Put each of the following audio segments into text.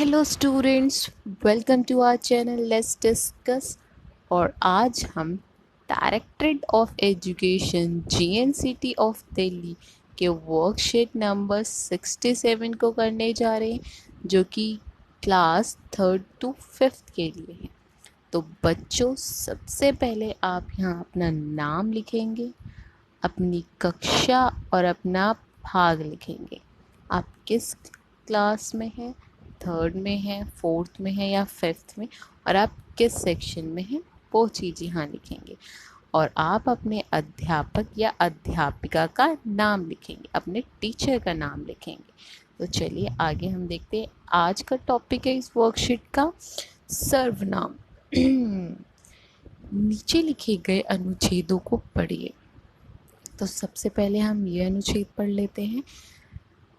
Hello students, welcome to our channel let's discuss. और आज हम directorate of education JNCT of Delhi के worksheet number 67 को करने जा रहे हैं, जो कि क्लास 3rd to 5th के लिए है। तो बच्चों, सबसे पहले आप यहाँ अपना नाम लिखेंगे, अपनी कक्षा और अपना भाग लिखेंगे। आप किस क्लास में हैं, 3rd में है, 4th में है या 5th में, और आप किस सेक्शन में हैं वो चीज़ यहाँ लिखेंगे। और आप अपने अध्यापक या अध्यापिका का नाम लिखेंगे, अपने टीचर का नाम लिखेंगे। तो चलिए आगे हम देखते हैं। आज का टॉपिक है इस वर्कशीट का सर्वनाम। नीचे लिखे गए अनुच्छेदों को पढ़िए। तो सबसे पहले हम ये अनुच्छेद पढ़ लेते हैं।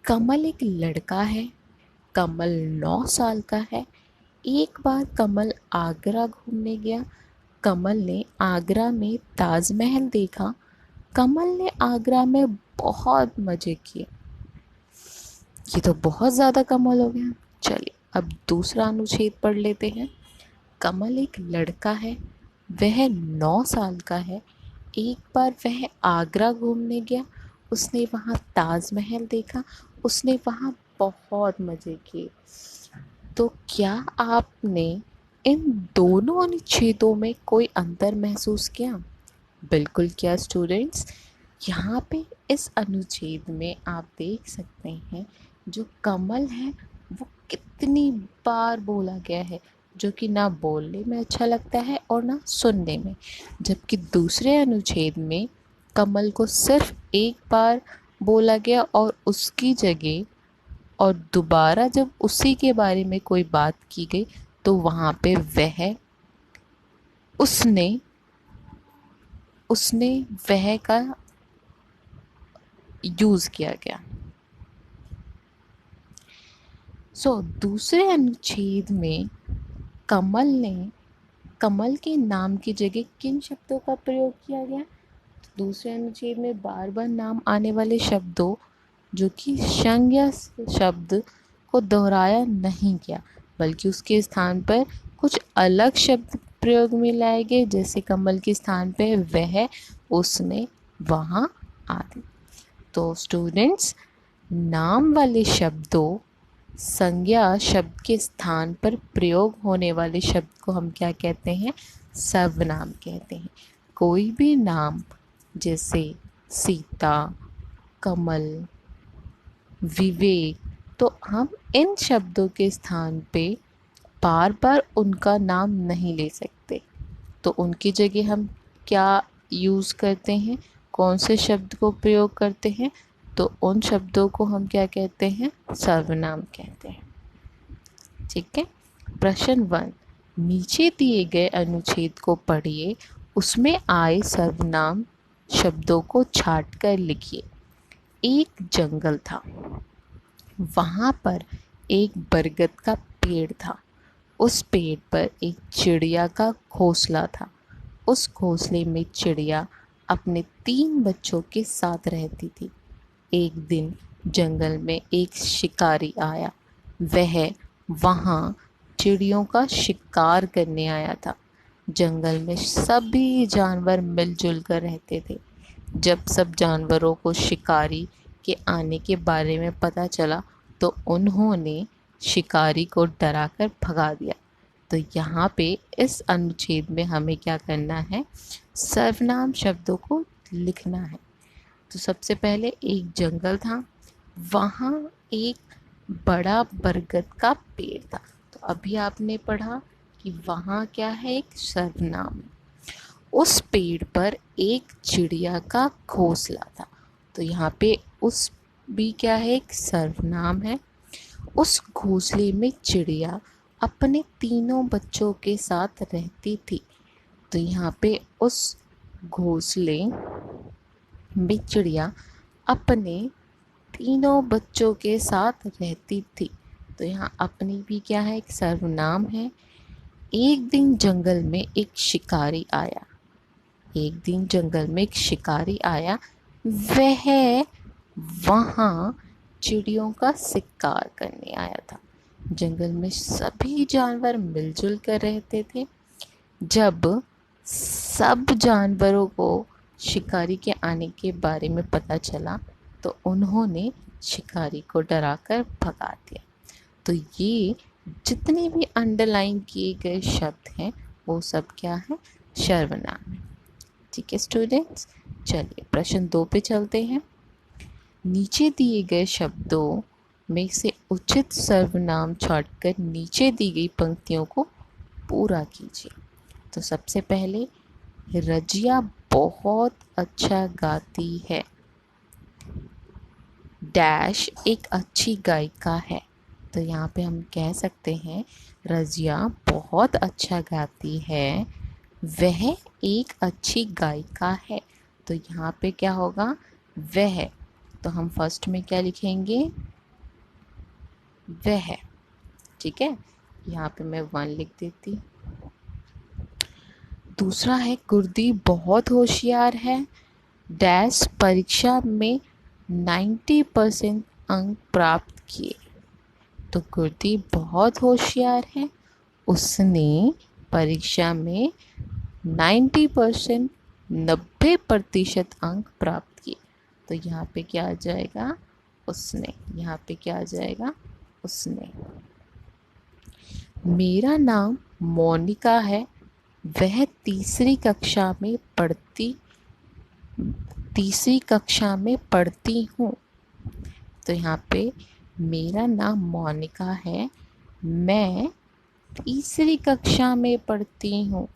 कमल एक लड़का है। कमल 9 साल का है। एक बार कमल आगरा घूमने गया। कमल ने आगरा में ताजमहल देखा। कमल ने आगरा में बहुत मज़े किए। ये तो बहुत ज़्यादा कमल हो गया। चलिए अब दूसरा अनुच्छेद पढ़ लेते हैं। कमल एक लड़का है। वह 9 साल का है। एक बार वह आगरा घूमने गया। उसने वहाँ ताजमहल देखा। उसने वहाँ बहुत मज़े किए। तो क्या आपने इन दोनों अनुच्छेदों में कोई अंतर महसूस किया? बिल्कुल किया स्टूडेंट्स। यहाँ पे इस अनुच्छेद में आप देख सकते हैं जो कमल है वो कितनी बार बोला गया है, जो कि ना बोलने में अच्छा लगता है और ना सुनने में। जबकि दूसरे अनुच्छेद में कमल को सिर्फ एक बार बोला गया और उसकी जगह और दोबारा जब उसी के बारे में कोई बात की गई तो वहाँ पे उसने उसने वह का यूज़ किया गया। दूसरे अनुच्छेद में कमल के नाम की जगह किन शब्दों का प्रयोग किया गया? तो दूसरे अनुच्छेद में बार बार नाम आने वाले शब्दों, जो कि संज्ञा शब्द, को दोहराया नहीं गया, बल्कि उसके स्थान पर कुछ अलग शब्द प्रयोग में लाए गए, जैसे कमल के स्थान पे वह, उसने, वहाँ आदि। तो स्टूडेंट्स, नाम वाले शब्दों, संज्ञा शब्द के स्थान पर प्रयोग होने वाले शब्द को हम क्या कहते हैं? सर्वनाम कहते हैं। कोई भी नाम जैसे सीता, कमल, विवेक, तो हम इन शब्दों के स्थान पे बार बार उनका नाम नहीं ले सकते। तो उनकी जगह हम क्या यूज़ करते हैं, कौन से शब्द को प्रयोग करते हैं? तो उन शब्दों को हम क्या कहते हैं? सर्वनाम कहते हैं। ठीक है। प्रश्न 1, नीचे दिए गए अनुच्छेद को पढ़िए। उसमें आए सर्वनाम शब्दों को छाट कर लिखिए। एक जंगल था। वहाँ पर एक बरगद का पेड़ था। उस पेड़ पर एक चिड़िया का घोंसला था। उस घोंसले में चिड़िया अपने 3 बच्चों के साथ रहती थी। एक दिन जंगल में एक शिकारी आया। वह वहाँ चिड़ियों का शिकार करने आया था। जंगल में सभी जानवर मिलजुल कर रहते थे। जब सब जानवरों को शिकारी के आने के बारे में पता चला तो उन्होंने शिकारी को डराकर भगा दिया। तो यहाँ पे इस अनुच्छेद में हमें क्या करना है? सर्वनाम शब्दों को लिखना है। तो सबसे पहले एक जंगल था, वहाँ एक बड़ा बरगद का पेड़ था। तो अभी आपने पढ़ा कि वहाँ क्या है? एक सर्वनाम। उस पेड़ पर एक चिड़िया का घोंसला था। तो यहाँ पे उस भी क्या है? एक सर्वनाम है। उस घोंसले में चिड़िया अपने 3 बच्चों के साथ रहती थी। तो यहाँ पे उस घोंसले में चिड़िया अपने 3 बच्चों के साथ रहती थी। तो यहाँ अपनी भी क्या है? एक सर्वनाम है। एक दिन जंगल में एक शिकारी आया। एक दिन जंगल में एक शिकारी आया। वह वहाँ चिड़ियों का शिकार करने आया था। जंगल में सभी जानवर मिलजुल कर रहते थे। जब सब जानवरों को शिकारी के आने के बारे में पता चला तो उन्होंने शिकारी को डराकर भगा दिया। तो ये जितने भी अंडरलाइन किए गए शब्द हैं वो सब क्या है, सर्वनाम है। ठीक है स्टूडेंट्स, चलिए प्रश्न 2 पे चलते हैं। नीचे दिए गए शब्दों में से उचित सर्वनाम छांटकर नीचे दी गई पंक्तियों को पूरा कीजिए। तो सबसे पहले, रजिया बहुत अच्छा गाती है। डैश एक अच्छी गायिका है। तो यहाँ पे हम कह सकते हैं रजिया बहुत अच्छा गाती है, वह एक अच्छी गायिका है। तो यहाँ पे क्या होगा, वह। तो हम फर्स्ट में क्या लिखेंगे, वह। ठीक है, यहाँ पे मैं 1 लिख देती। दूसरा है, गुरदीप बहुत होशियार है। डैश परीक्षा में 90% अंक प्राप्त किए। तो गुरदीप बहुत होशियार है, उसने परीक्षा में 90% 90% अंक प्राप्त किए। तो यहाँ पे क्या आ जाएगा, उसने। यहाँ पे क्या आ जाएगा, उसने। मेरा नाम मोनिका है, वह तीसरी कक्षा में पढ़ती हूँ। तो यहाँ पे मेरा नाम मोनिका है, मैं तीसरी कक्षा में पढ़ती हूँ।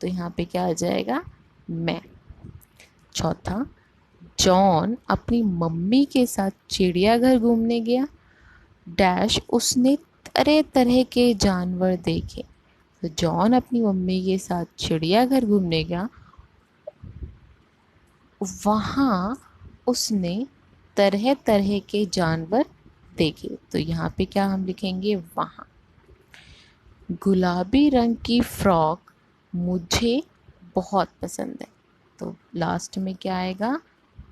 तो यहाँ पे क्या आ जाएगा, मैं। चौथा, जॉन अपनी मम्मी के साथ चिड़ियाघर घूमने गया। डैश उसने तरह तरह के जानवर देखे। तो जॉन अपनी मम्मी के साथ चिड़ियाघर घूमने गया, वहाँ उसने तरह तरह के जानवर देखे। तो यहाँ पे क्या हम लिखेंगे, वहाँ। गुलाबी रंग की फ्रॉक मुझे बहुत पसंद है। तो लास्ट में क्या आएगा,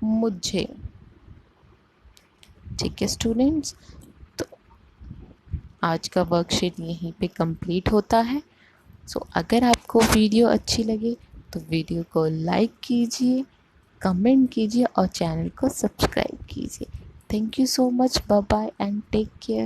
मुझे। ठीक है स्टूडेंट्स, तो आज का वर्कशीट यहीं पे कंप्लीट होता है। सो अगर आपको वीडियो अच्छी लगे तो वीडियो को लाइक कीजिए, कमेंट कीजिए और चैनल को सब्सक्राइब कीजिए। Thank you so much, bye bye and take care.